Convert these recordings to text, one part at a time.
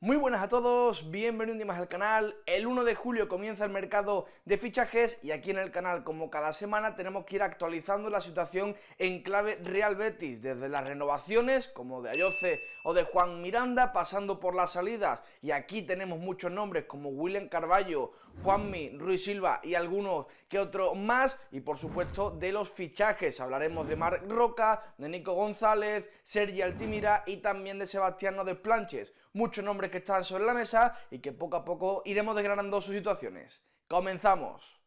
Muy buenas a todos, bienvenidos un día más al canal. El 1 de julio comienza el mercado de fichajes y aquí en el canal, como cada semana, tenemos que ir actualizando la situación en clave Real Betis, desde las renovaciones, como de Ayoce o de Juan Miranda, pasando por las salidas, y aquí tenemos muchos nombres como William Carballo, Juanmi, Ruiz Silva y algunos que otros más, y por supuesto de los fichajes. Hablaremos de Marc Roca, de Nico González, Sergi Altimira y también de Sebastián Desplanches. Muchos nombres que están sobre la mesa y que poco a poco iremos desgranando sus situaciones. ¡Comenzamos!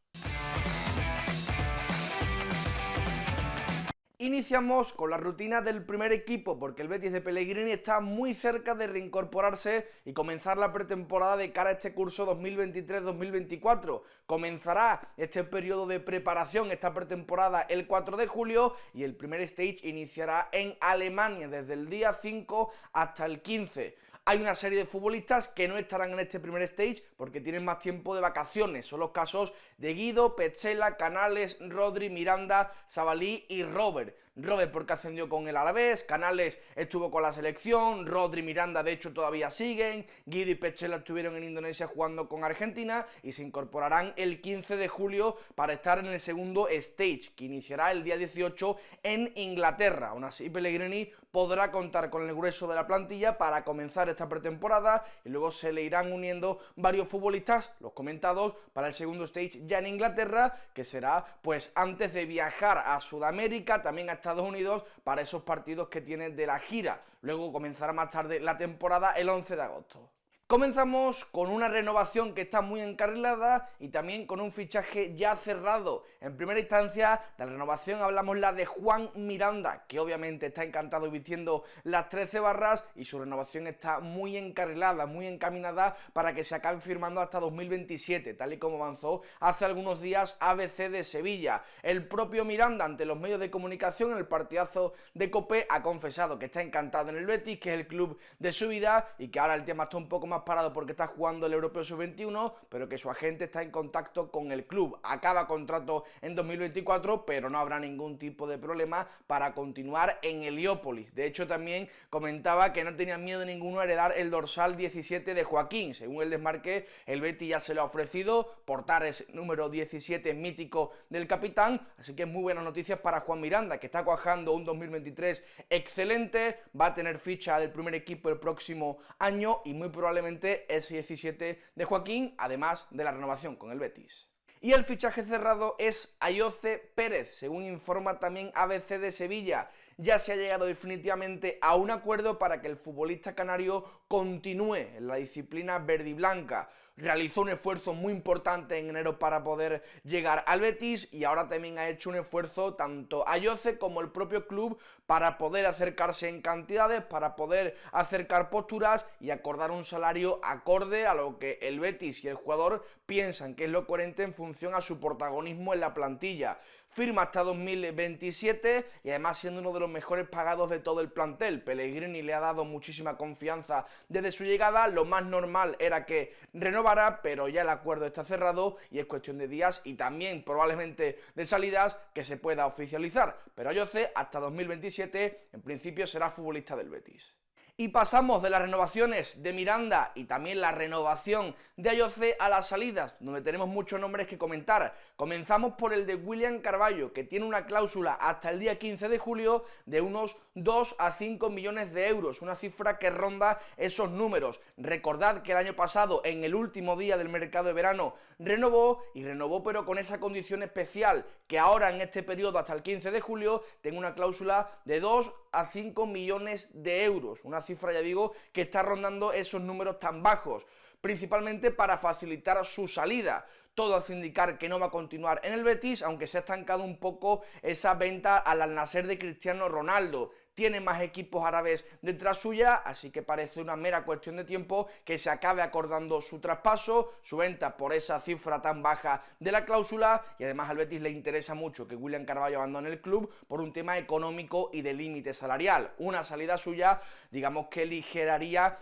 Iniciamos con la rutina del primer equipo porque el Betis de Pellegrini está muy cerca de reincorporarse y comenzar la pretemporada de cara a este curso 2023-2024. Comenzará este periodo de preparación, esta pretemporada, el 4 de julio y el primer stage iniciará en Alemania desde el día 5 hasta el 15. Hay una serie de futbolistas que no estarán en este primer stage porque tienen más tiempo de vacaciones. Son los casos de Guido, Petzela, Canales, Rodri, Miranda, Sabalí y Robert. Robert porque ascendió con el Alavés, Canales estuvo con la selección, Rodri y Miranda de hecho todavía siguen, Guido y Petzela estuvieron en Indonesia jugando con Argentina y se incorporarán el 15 de julio para estar en el segundo stage, que iniciará el día 18 en Inglaterra. Aún así, Pellegrini podrá contar con el grueso de la plantilla para comenzar esta pretemporada y luego se le irán uniendo varios futbolistas, los comentados, para el segundo stage ya en Inglaterra, que será pues antes de viajar a Sudamérica, también a Estados Unidos, para esos partidos que tiene de la gira. Luego comenzará más tarde la temporada el 11 de agosto. Comenzamos con una renovación que está muy encarrilada y también con un fichaje ya cerrado. En primera instancia, de la renovación hablamos la de Juan Miranda, que obviamente está encantado vistiendo las 13 barras y su renovación está muy encarrilada, muy encaminada para que se acabe firmando hasta 2027, tal y como avanzó hace algunos días ABC de Sevilla. El propio Miranda, ante los medios de comunicación en el partidazo de Copé, ha confesado que está encantado en el Betis, que es el club de su vida y que ahora el tema está un poco más parado porque está jugando el Europeo Sub-21, pero que su agente está en contacto con el club. Acaba contrato en 2024, pero no habrá ningún tipo de problema para continuar en Heliópolis. De hecho, también comentaba que no tenía miedo ninguno a heredar el dorsal 17 de Joaquín. Según el Desmarque, el Betis ya se lo ha ofrecido, portar ese número 17 mítico del capitán, así que muy buenas noticias para Juan Miranda, que está cuajando un 2023 excelente, va a tener ficha del primer equipo el próximo año y muy probablemente ese 17 de Joaquín, además de la renovación con el Betis. Y el fichaje cerrado es Ayoce Pérez, según informa también ABC de Sevilla. Ya se ha llegado definitivamente a un acuerdo para que el futbolista canario continúe en la disciplina verde y blanca. Realizó un esfuerzo muy importante en enero para poder llegar al Betis y ahora también ha hecho un esfuerzo tanto Ayoce como el propio club para poder acercarse en cantidades, para poder acercar posturas y acordar un salario acorde a lo que el Betis y el jugador piensan que es lo coherente en función a su protagonismo en la plantilla. Firma hasta 2027 y además siendo uno de los mejores pagados de todo el plantel. Pellegrini le ha dado muchísima confianza desde su llegada. Lo más normal era que renovará, pero ya el acuerdo está cerrado y es cuestión de días y también probablemente de salidas que se pueda oficializar. Pero Ayoce hasta 2027 en principio será futbolista del Betis. Y pasamos de las renovaciones de Miranda y también la renovación de Ayoce a las salidas, donde tenemos muchos nombres que comentar. Comenzamos por el de William Carballo, que tiene una cláusula hasta el día 15 de julio de unos 2 a 5 millones de euros, una cifra que ronda esos números. Recordad que el año pasado, en el último día del mercado de verano, renovó pero con esa condición especial, que ahora en este periodo hasta el 15 de julio tenga una cláusula de 2 a 5 millones de euros, una cifra, ya digo, que está rondando esos números tan bajos, principalmente para facilitar su salida. Todo hace indicar que no va a continuar en el Betis, aunque se ha estancado un poco esa venta al Al-Nassr de Cristiano Ronaldo. Tiene más equipos árabes detrás suya, así que parece una mera cuestión de tiempo que se acabe acordando su traspaso, su venta por esa cifra tan baja de la cláusula, y además al Betis le interesa mucho que William Carballo abandone el club por un tema económico y de límite salarial. Una salida suya, digamos que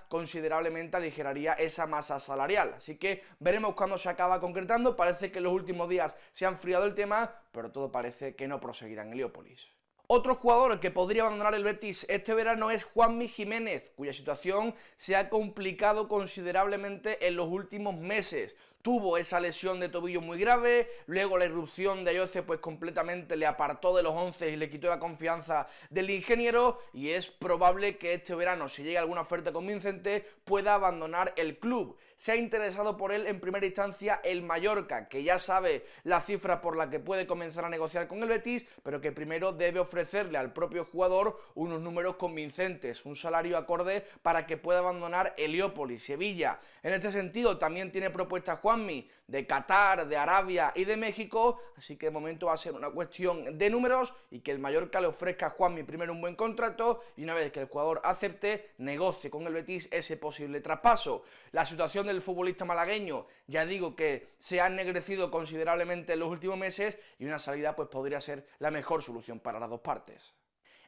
considerablemente aligeraría esa masa salarial, así que veremos cuándo se acaba concretando. Parece que en los últimos días se ha enfriado el tema, pero todo parece que no proseguirá en Heliópolis. Otro jugador que podría abandonar el Betis este verano es Juanmi Jiménez, cuya situación se ha complicado considerablemente en los últimos meses. Tuvo esa lesión de tobillo muy grave, luego la irrupción de Ayoce pues completamente le apartó de los 11 y le quitó la confianza del ingeniero, y es probable que este verano, si llega alguna oferta convincente, pueda abandonar el club. Se ha interesado por él en primera instancia el Mallorca, que ya sabe la cifra por la que puede comenzar a negociar con el Betis, pero que primero debe ofrecerle al propio jugador unos números convincentes, un salario acorde para que pueda abandonar Heliópolis. Sevilla, en este sentido, también tiene propuestas Juanmi de Qatar, de Arabia y de México, así que de momento va a ser una cuestión de números y que el Mallorca le ofrezca a Juanmi primero un buen contrato y una vez que el jugador acepte, negocie con el Betis ese posible traspaso. La situación del futbolista malagueño, ya digo que se ha ennegrecido considerablemente en los últimos meses y una salida pues podría ser la mejor solución para las dos partes.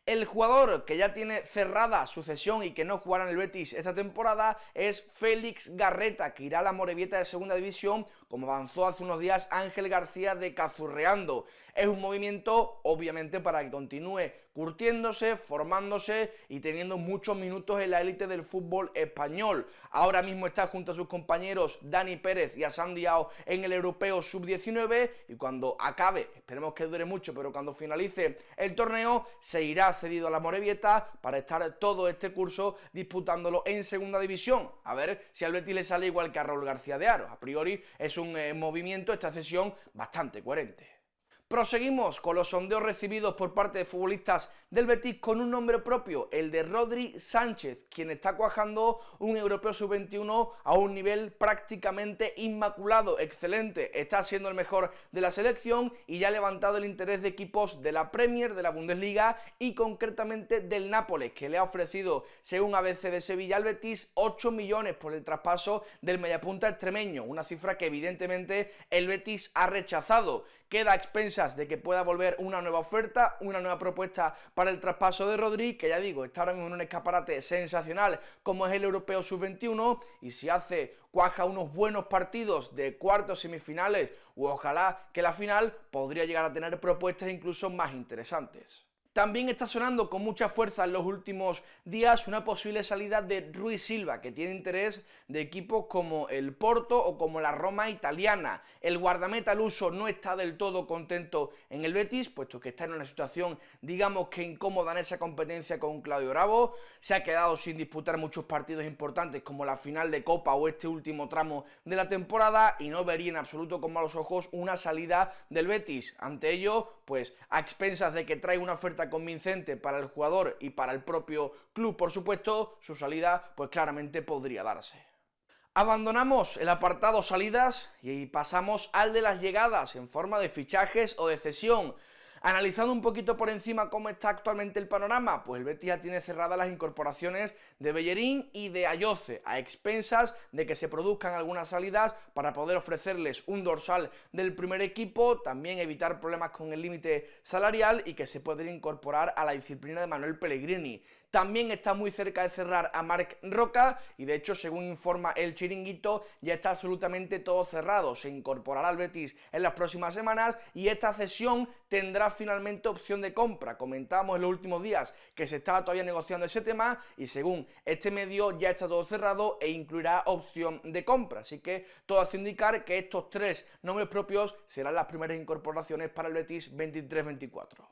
El jugador que ya tiene cerrada su cesión y que no jugará en el Betis esta temporada es Félix Garreta, que irá a la Morevieta de Segunda División, como avanzó hace unos días Ángel García de Cazurreando. Es un movimiento, obviamente, para que continúe curtiéndose, formándose y teniendo muchos minutos en la élite del fútbol español. Ahora mismo está junto a sus compañeros Dani Pérez y Hassan Diao en el Europeo Sub-19 y cuando acabe, esperemos que dure mucho, pero cuando finalice el torneo, se irá cedido a la Morevieta para estar todo este curso disputándolo en Segunda División. A ver si al Betis le sale igual que a Raúl García de Haro. A priori es un movimiento, esta cesión, bastante coherente. Proseguimos con los sondeos recibidos por parte de futbolistas del Betis con un nombre propio, el de Rodri Sánchez, quien está cuajando un Europeo Sub-21 a un nivel prácticamente inmaculado, excelente. Está siendo el mejor de la selección y ya ha levantado el interés de equipos de la Premier, de la Bundesliga y concretamente del Nápoles, que le ha ofrecido, según ABC de Sevilla al Betis, 8 millones por el traspaso del mediapunta extremeño, una cifra que evidentemente el Betis ha rechazado. Queda a expensas de que pueda volver una nueva oferta, una nueva propuesta para el traspaso de Rodri, que ya digo, está ahora mismo en un escaparate sensacional como es el Europeo Sub-21, y si cuaja unos buenos partidos de cuartos, semifinales o ojalá que la final, podría llegar a tener propuestas incluso más interesantes. También está sonando con mucha fuerza en los últimos días una posible salida de Rui Silva, que tiene interés de equipos como el Porto o como la Roma italiana. El guardameta luso no está del todo contento en el Betis, puesto que está en una situación, digamos que incómoda en esa competencia con Claudio Bravo. Se ha quedado sin disputar muchos partidos importantes como la final de Copa o este último tramo de la temporada y no vería en absoluto con malos ojos una salida del Betis. Ante ello, pues a expensas de que trae una oferta convincente para el jugador y para el propio club, por supuesto, su salida pues claramente podría darse. Abandonamos el apartado salidas y pasamos al de las llegadas en forma de fichajes o de cesión. Analizando un poquito por encima cómo está actualmente el panorama, pues el Betis ya tiene cerradas las incorporaciones de Bellerín y de Ayoce, a expensas de que se produzcan algunas salidas para poder ofrecerles un dorsal del primer equipo, también evitar problemas con el límite salarial y que se puedan incorporar a la disciplina de Manuel Pellegrini. También está muy cerca de cerrar a Marc Roca y de hecho, según informa El Chiringuito, ya está absolutamente todo cerrado. Se incorporará al Betis en las próximas semanas y esta cesión tendrá finalmente opción de compra. Comentábamos en los últimos días que se estaba todavía negociando ese tema y según este medio ya está todo cerrado e incluirá opción de compra. Así que todo hace indicar que estos tres nombres propios serán las primeras incorporaciones para el Betis 23-24.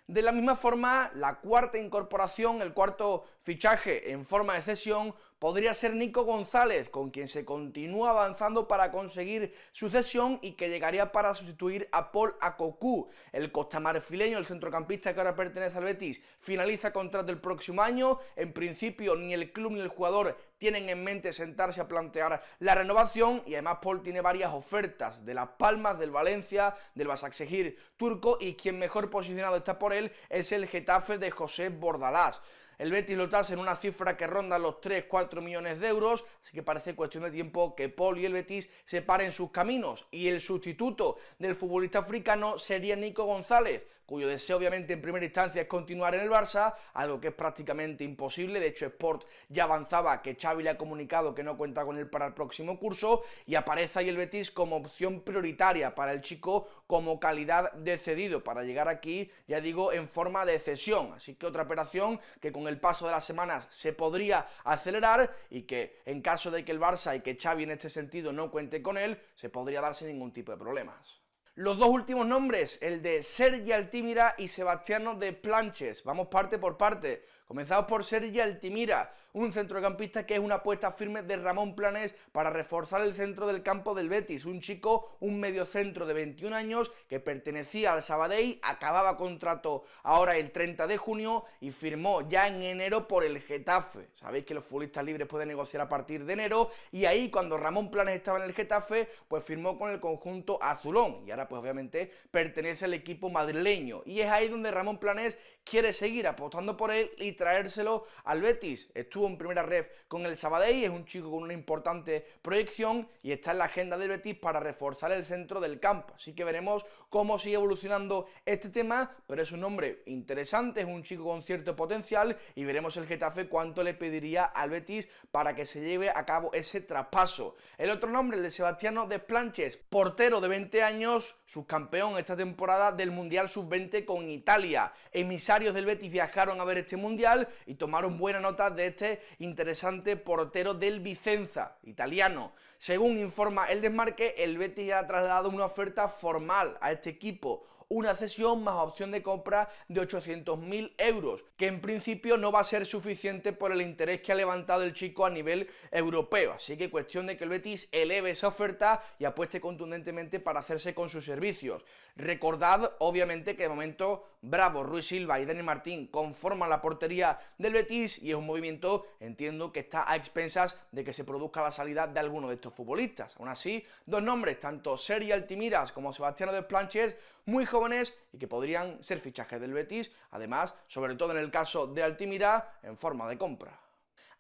De la misma forma, la cuarta incorporación, el cuarto fichaje en forma de cesión, podría ser Nico González, con quien se continúa avanzando para conseguir su cesión y que llegaría para sustituir a Paul Akocou. El costamarfileño, el centrocampista que ahora pertenece al Betis, finaliza contrato el próximo año. En principio, ni el club ni el jugador tienen en mente sentarse a plantear la renovación y además Paul tiene varias ofertas de Las Palmas, del Valencia, del Başakşehir turco y quien mejor posicionado está por él es el Getafe de José Bordalás. El Betis lo tasa en una cifra que ronda los 3-4 millones de euros, así que parece cuestión de tiempo que Paul y el Betis separen sus caminos y el sustituto del futbolista africano sería Nico González, cuyo deseo obviamente en primera instancia es continuar en el Barça, algo que es prácticamente imposible. De hecho, Sport ya avanzaba que Xavi le ha comunicado que no cuenta con él para el próximo curso, y aparece ahí el Betis como opción prioritaria para el chico como calidad de cedido, para llegar aquí, ya digo, en forma de cesión. Así que otra operación que con el paso de las semanas se podría acelerar y que en caso de que el Barça y que Xavi en este sentido no cuente con él, se podría dar sin ningún tipo de problemas. Los dos últimos nombres, el de Sergi Altimira y Sebastiano Desplanches. Vamos parte por parte. Comenzamos por Sergi Altimira, un centrocampista que es una apuesta firme de Ramón Planes para reforzar el centro del campo del Betis. Un chico, un mediocentro de 21 años que pertenecía al Sabadell, acababa contrato ahora el 30 de junio y firmó ya en enero por el Getafe. Sabéis que los futbolistas libres pueden negociar a partir de enero, y ahí cuando Ramón Planes estaba en el Getafe, pues firmó con el conjunto azulón y ahora pues obviamente pertenece al equipo madrileño, y es ahí donde Ramón Planes quiere seguir apostando por él y traérselo al Betis. Estuvo en primera ref con el Sabadell, es un chico con una importante proyección y está en la agenda del Betis para reforzar el centro del campo, así que veremos cómo sigue evolucionando este tema, pero es un hombre interesante, es un chico con cierto potencial y veremos el Getafe cuánto le pediría al Betis para que se lleve a cabo ese traspaso. El otro nombre, el de Sebastiano Desplanches, portero de 20 años, subcampeón esta temporada del Mundial Sub-20 con Italia. Emisarios del Betis viajaron a ver este Mundial y tomaron buena nota de este interesante portero del Vicenza, italiano. Según informa El Desmarque, el Betis ya ha trasladado una oferta formal a este equipo, una cesión más opción de compra de 800.000 euros, que en principio no va a ser suficiente por el interés que ha levantado el chico a nivel europeo, así que cuestión de que el Betis eleve esa oferta y apueste contundentemente para hacerse con sus servicios. Recordad, obviamente, que de momento Bravo, Rui Silva y Dani Martín conforman la portería del Betis y es un movimiento, entiendo, que está a expensas de que se produzca la salida de alguno de estos futbolistas. Aún así, dos nombres, tanto Sergi Altimiras como Sebastiano Desplanches, muy jóvenes y que podrían ser fichajes del Betis, además, sobre todo en el caso de Altimira, en forma de compra.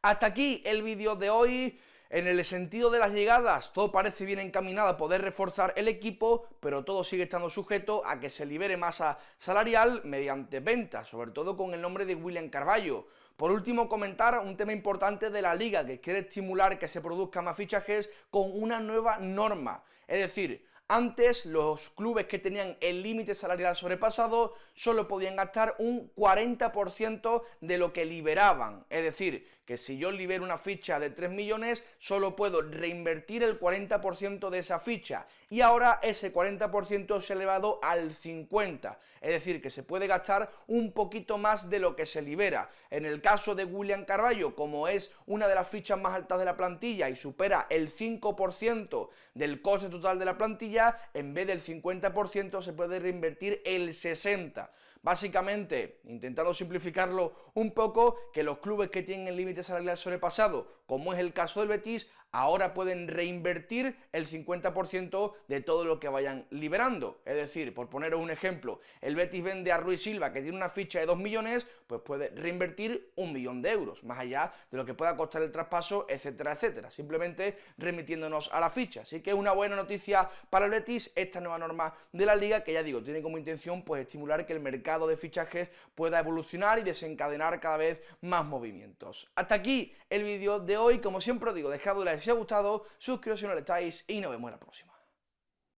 Hasta aquí el vídeo de hoy. En el sentido de las llegadas, todo parece bien encaminado a poder reforzar el equipo, pero todo sigue estando sujeto a que se libere masa salarial mediante ventas, sobre todo con el nombre de William Carvalho. Por último, comentar un tema importante de la Liga, que quiere estimular que se produzcan más fichajes con una nueva norma. Es decir, antes los clubes que tenían el límite salarial sobrepasado solo podían gastar un 40% de lo que liberaban. Es decir, que si yo libero una ficha de 3 millones, solo puedo reinvertir el 40% de esa ficha. Y ahora ese 40% se ha elevado al 50%. Es decir, que se puede gastar un poquito más de lo que se libera. En el caso de William Carvalho, como es una de las fichas más altas de la plantilla y supera el 5% del coste total de la plantilla, en vez del 50% se puede reinvertir el 60%. Básicamente, intentando simplificarlo un poco, que los clubes que tienen el límite salarial sobrepasado, como es el caso del Betis, ahora pueden reinvertir el 50% de todo lo que vayan liberando. Es decir, por poneros un ejemplo, el Betis vende a Rui Silva, que tiene una ficha de 2 millones, pues puede reinvertir 1 millón de euros, más allá de lo que pueda costar el traspaso, etcétera, etcétera, simplemente remitiéndonos a la ficha. Así que es una buena noticia para el Betis esta nueva norma de la Liga, que ya digo, tiene como intención pues estimular que el mercado de fichajes pueda evolucionar y desencadenar cada vez más movimientos. Hasta aquí el vídeo de hoy. Como siempre os digo, dejad un like si os ha gustado, suscribiros si no lo estáis y nos vemos en la próxima.